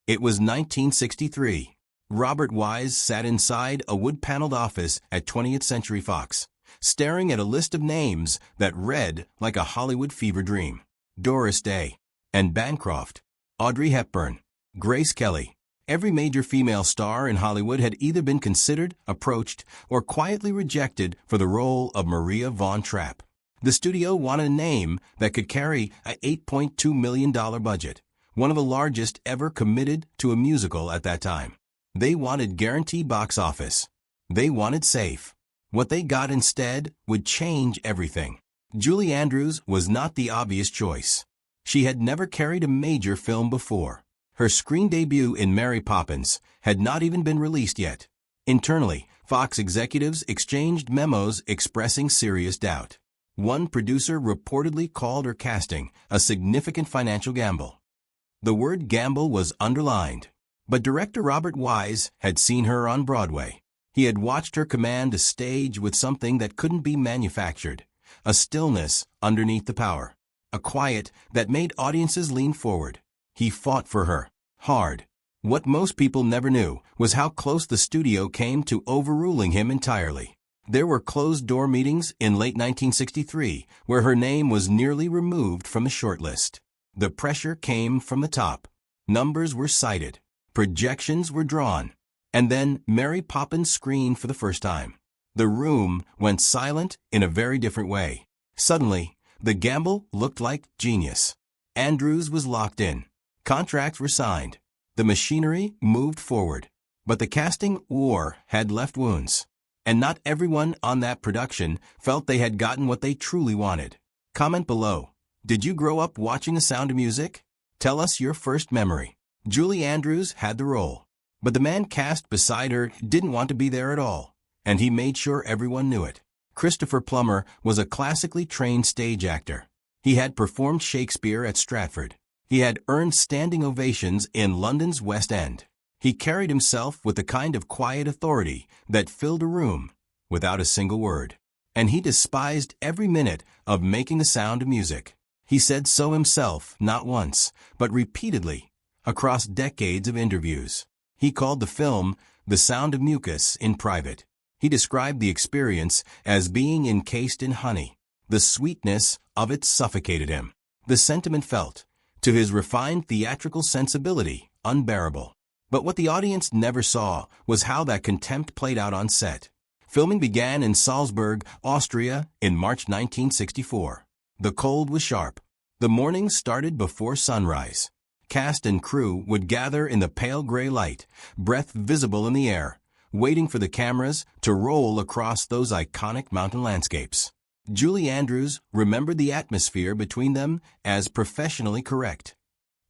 It was 1963. Robert Wise sat inside a wood-paneled office at 20th Century Fox, staring at a list of names that read like a Hollywood fever dream. Doris Day, Anne Bancroft, Audrey Hepburn, Grace Kelly. Every major female star in Hollywood had either been considered, approached, or quietly rejected for the role of Maria Von Trapp. The studio wanted a name that could carry a $8.2 million budget, one of the largest ever committed to a musical at that time. They wanted guaranteed box office. They wanted safe. What they got instead would change everything. Julie Andrews was not the obvious choice. She had never carried a major film before. Her screen debut in Mary Poppins had not even been released yet. Internally, Fox executives exchanged memos expressing serious doubt. One producer reportedly called her casting a significant financial gamble. The word gamble was underlined. But director Robert Wise had seen her on Broadway. He had watched her command a stage with something that couldn't be manufactured, a stillness underneath the power, a quiet that made audiences lean forward. He fought for her, hard. What most people never knew was how close the studio came to overruling him entirely. There were closed-door meetings in late 1963 where her name was nearly removed from the shortlist. The pressure came from the top. Numbers were cited. Projections were drawn. And then Mary Poppins screened for the first time. The room went silent in a very different way. Suddenly, the gamble looked like genius. Andrews was locked in. Contracts were signed. The machinery moved forward. But the casting war had left wounds. And not everyone on that production felt they had gotten what they truly wanted. Comment below. Did you grow up watching The Sound of Music? Tell us your first memory. Julie Andrews had the role. But the man cast beside her didn't want to be there at all. And he made sure everyone knew it. Christopher Plummer was a classically trained stage actor. He had performed Shakespeare at Stratford. He had earned standing ovations in London's West End. He carried himself with the kind of quiet authority that filled a room without a single word. And he despised every minute of making The Sound of Music. He said so himself not once, but repeatedly, across decades of interviews. He called the film The Sound of Mucus in private. He described the experience as being encased in honey. The sweetness of it suffocated him. The sentiment felt, to his refined theatrical sensibility, unbearable. But what the audience never saw was how that contempt played out on set. Filming began in Salzburg, Austria, in March 1964. The cold was sharp. The morning started before sunrise. Cast and crew would gather in the pale gray light, breath visible in the air, waiting for the cameras to roll across those iconic mountain landscapes. Julie Andrews remembered the atmosphere between them as professionally correct.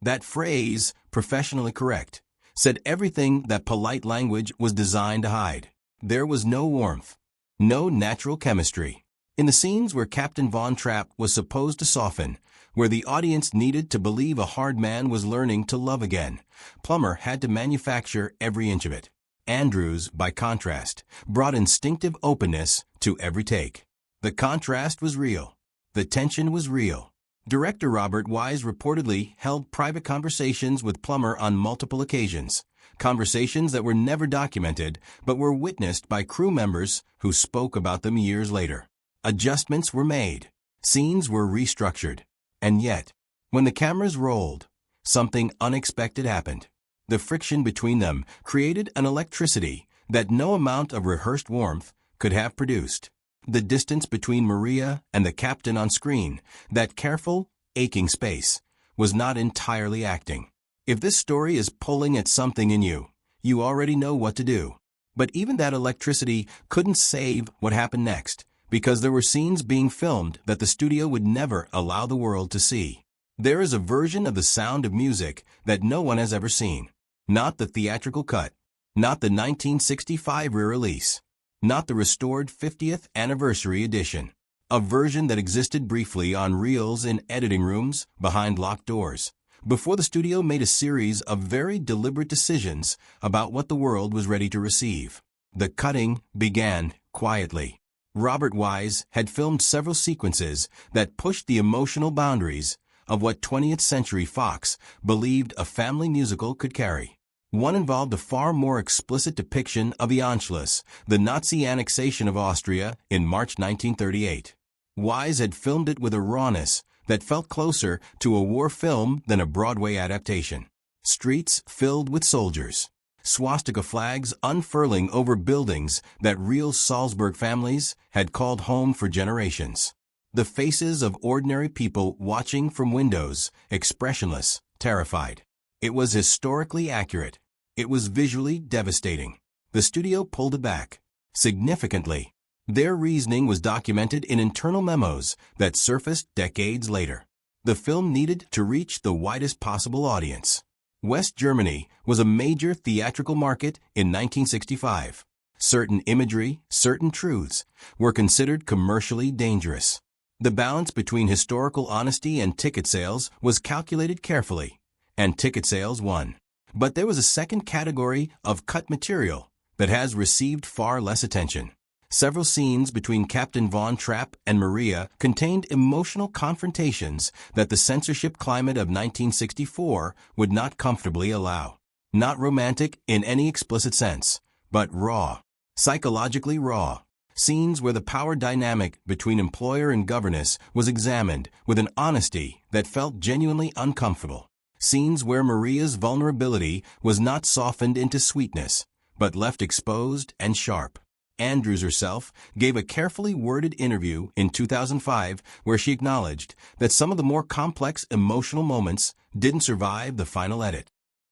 That phrase, professionally correct, said everything that polite language was designed to hide. There was no warmth, no natural chemistry. In the scenes where Captain Von Trapp was supposed to soften, where the audience needed to believe a hard man was learning to love again, Plummer had to manufacture every inch of it. Andrews, by contrast, brought instinctive openness to every take. The contrast was real. The tension was real. Director Robert Wise reportedly held private conversations with Plummer on multiple occasions, conversations that were never documented but were witnessed by crew members who spoke about them years later. Adjustments were made. Scenes were restructured. And yet, when the cameras rolled, something unexpected happened. The friction between them created an electricity that no amount of rehearsed warmth could have produced. The distance between Maria and the captain on screen, that careful, aching space, was not entirely acting. If this story is pulling at something in you, you already know what to do. But even that electricity couldn't save what happened next, because there were scenes being filmed that the studio would never allow the world to see. There is a version of The Sound of Music that no one has ever seen. Not the theatrical cut, not the 1965 re-release, not the restored 50th anniversary edition. A version that existed briefly on reels in editing rooms behind locked doors, before the studio made a series of very deliberate decisions about what the world was ready to receive. The cutting began quietly. Robert Wise had filmed several sequences that pushed the emotional boundaries of what 20th Century Fox believed a family musical could carry. One involved a far more explicit depiction of the Anschluss, the Nazi annexation of Austria, in March 1938. Wise had filmed it with a rawness that felt closer to a war film than a Broadway adaptation. Streets filled with soldiers. Swastika flags unfurling over buildings that real Salzburg families had called home for generations. The faces of ordinary people watching from windows, expressionless, terrified. It was historically accurate. It was visually devastating. The studio pulled it back. Significantly, their reasoning was documented in internal memos that surfaced decades later. The film needed to reach the widest possible audience. West Germany was a major theatrical market in 1965. Certain imagery, certain truths, were considered commercially dangerous. The balance between historical honesty and ticket sales was calculated carefully, and ticket sales won. But there was a second category of cut material that has received far less attention. Several scenes between Captain Von Trapp and Maria contained emotional confrontations that the censorship climate of 1964 would not comfortably allow. Not romantic in any explicit sense, but raw, psychologically raw. Scenes where the power dynamic between employer and governess was examined with an honesty that felt genuinely uncomfortable. Scenes where Maria's vulnerability was not softened into sweetness, but left exposed and sharp. Andrews herself gave a carefully worded interview in 2005 where she acknowledged that some of the more complex emotional moments didn't survive the final edit.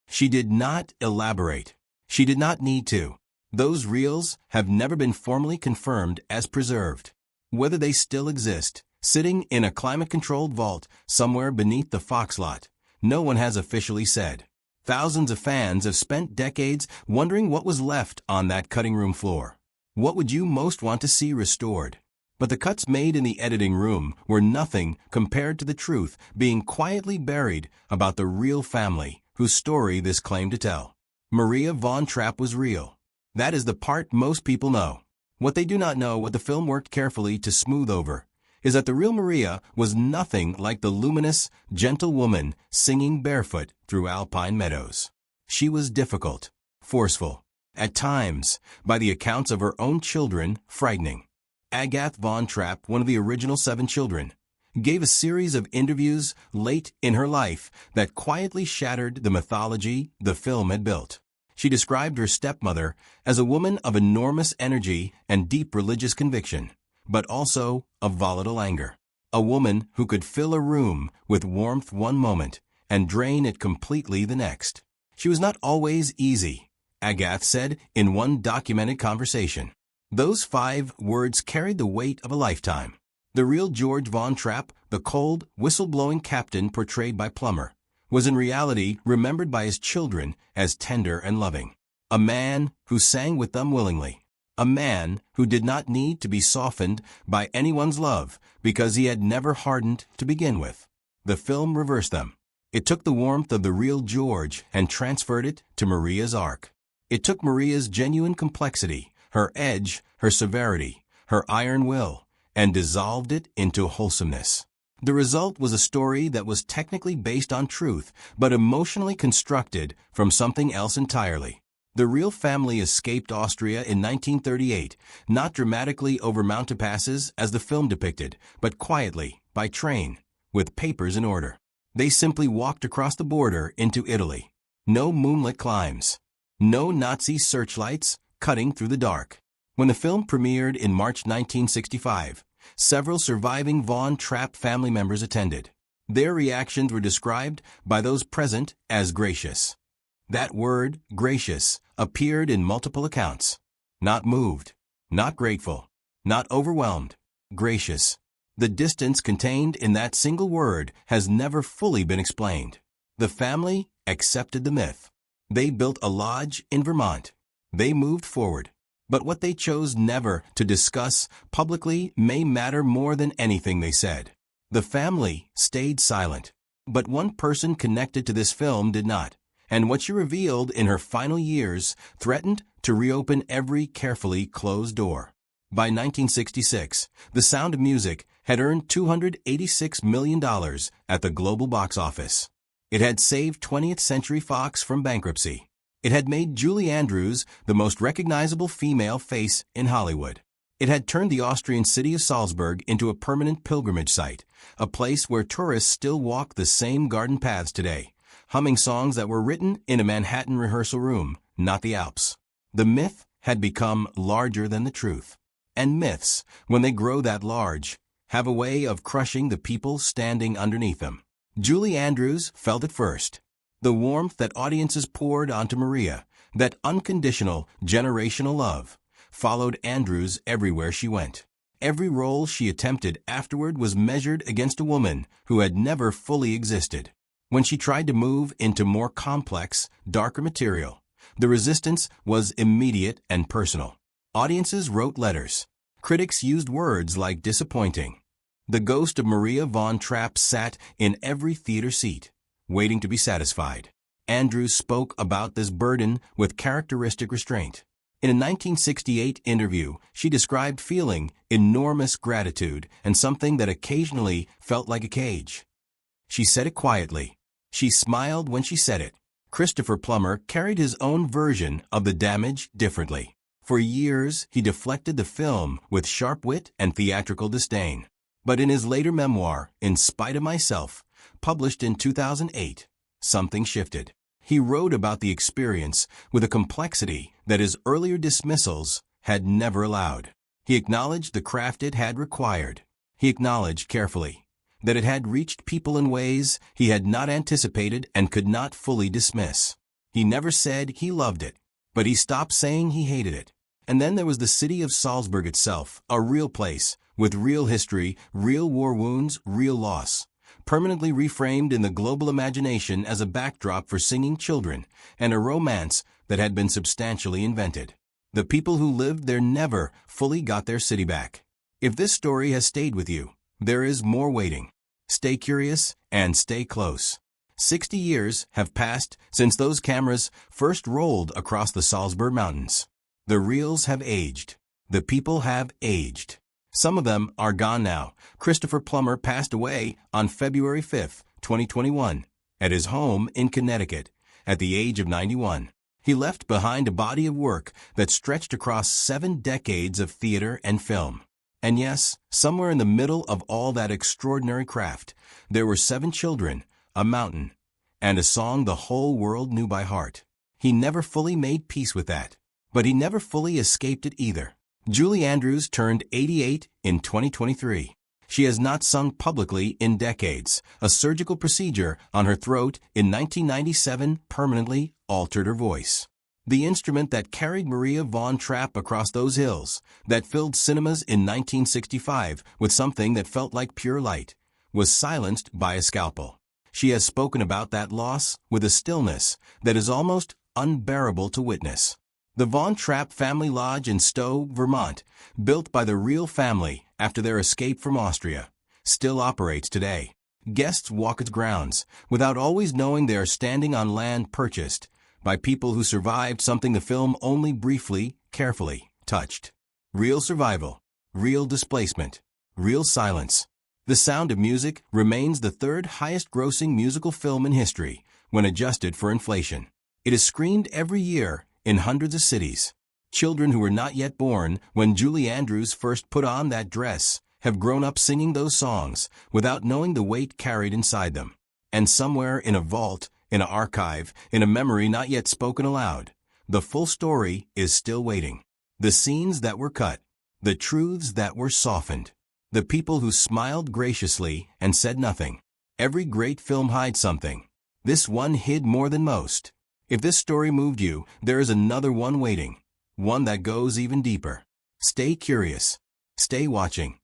She did not elaborate. She did not need to. Those reels have never been formally confirmed as preserved. Whether they still exist, sitting in a climate-controlled vault somewhere beneath the Fox lot, no one has officially said. Thousands of fans have spent decades wondering what was left on that cutting room floor. What would you most want to see restored? But the cuts made in the editing room were nothing compared to the truth being quietly buried about the real family whose story this claimed to tell. Maria Von Trapp was real. That is the part most people know. What they do not know, what the film worked carefully to smooth over, is that the real Maria was nothing like the luminous, gentle woman singing barefoot through alpine meadows. She was difficult, forceful, at times, by the accounts of her own children, frightening. Agathe Von Trapp, one of the original 7 children, gave a series of interviews late in her life that quietly shattered the mythology the film had built. She described her stepmother as a woman of enormous energy and deep religious conviction, but also of volatile anger. A woman who could fill a room with warmth one moment and drain it completely the next. She was not always easy, Agathe said in one documented conversation. Those 5 words carried the weight of a lifetime. The real George Von Trapp, the cold, whistle-blowing captain portrayed by Plummer, was in reality remembered by his children as tender and loving. A man who sang with them willingly. A man who did not need to be softened by anyone's love because he had never hardened to begin with. The film reversed them. It took the warmth of the real George and transferred it to Maria's arc. It took Maria's genuine complexity, her edge, her severity, her iron will, and dissolved it into wholesomeness. The result was a story that was technically based on truth, but emotionally constructed from something else entirely. The real family escaped Austria in 1938, not dramatically over mountain passes as the film depicted, but quietly, by train, with papers in order. They simply walked across the border into Italy. No moonlit climbs. No Nazi searchlights cutting through the dark. When the film premiered in March 1965, several surviving Von Trapp family members attended. Their reactions were described by those present as gracious. That word, gracious, appeared in multiple accounts. Not moved, not grateful, not overwhelmed, gracious. The distance contained in that single word has never fully been explained. The family accepted the myth. They built a lodge in Vermont. They moved forward. But what they chose never to discuss publicly may matter more than anything they said. The family stayed silent. But one person connected to this film did not, and what she revealed in her final years threatened to reopen every carefully closed door. By 1966, The Sound of Music had earned $286 million at the global box office. It had saved 20th Century Fox from bankruptcy. It had made Julie Andrews the most recognizable female face in Hollywood. It had turned the Austrian city of Salzburg into a permanent pilgrimage site, a place where tourists still walk the same garden paths today, humming songs that were written in a Manhattan rehearsal room, not the Alps. The myth had become larger than the truth. And myths, when they grow that large, have a way of crushing the people standing underneath them. Julie Andrews felt it first. The warmth that audiences poured onto Maria, that unconditional, generational love, followed Andrews everywhere she went. Every role she attempted afterward was measured against a woman who had never fully existed. When she tried to move into more complex, darker material, the resistance was immediate and personal. Audiences wrote letters. Critics used words like disappointing. The ghost of Maria von Trapp sat in every theater seat, waiting to be satisfied. Andrews spoke about this burden with characteristic restraint. In a 1968 interview, she described feeling enormous gratitude and something that occasionally felt like a cage. She said it quietly. She smiled when she said it. Christopher Plummer carried his own version of the damage differently. For years, he deflected the film with sharp wit and theatrical disdain. But in his later memoir, In Spite of Myself, published in 2008, something shifted. He wrote about the experience with a complexity that his earlier dismissals had never allowed. He acknowledged the craft it had required. He acknowledged carefully that it had reached people in ways he had not anticipated and could not fully dismiss. He never said he loved it, but he stopped saying he hated it. And then there was the city of Salzburg itself, a real place, with real history, real war wounds, real loss, permanently reframed in the global imagination as a backdrop for singing children, and a romance that had been substantially invented. The people who lived there never fully got their city back. If this story has stayed with you, there is more waiting. Stay curious and stay close. 60 years have passed since those cameras first rolled across the Salzburg Mountains. The reels have aged. The people have aged. Some of them are gone now. Christopher Plummer passed away on February 5, 2021, at his home in Connecticut, at the age of 91. He left behind a body of work that stretched across 7 decades of theater and film. And yes, somewhere in the middle of all that extraordinary craft, there were 7 children, a mountain, and a song the whole world knew by heart. He never fully made peace with that, but he never fully escaped it either. Julie Andrews turned 88 in 2023. She has not sung publicly in decades. A surgical procedure on her throat in 1997 permanently altered her voice. The instrument that carried Maria von Trapp across those hills, that filled cinemas in 1965 with something that felt like pure light, was silenced by a scalpel. She has spoken about that loss with a stillness that is almost unbearable to witness. The Von Trapp Family Lodge in Stowe, Vermont, built by the real family after their escape from Austria, still operates today. Guests walk its grounds without always knowing they are standing on land purchased by people who survived something the film only briefly, carefully touched. Real survival, real displacement, real silence. The Sound of Music remains the 3rd highest-grossing musical film in history when adjusted for inflation. It is screened every year in hundreds of cities. Children who were not yet born when Julie Andrews first put on that dress have grown up singing those songs without knowing the weight carried inside them. And somewhere in a vault, in an archive, in a memory not yet spoken aloud, the full story is still waiting. The scenes that were cut, the truths that were softened, the people who smiled graciously and said nothing. Every great film hides something. This one hid more than most. If this story moved you, there is another one waiting, one that goes even deeper. Stay curious. Stay watching.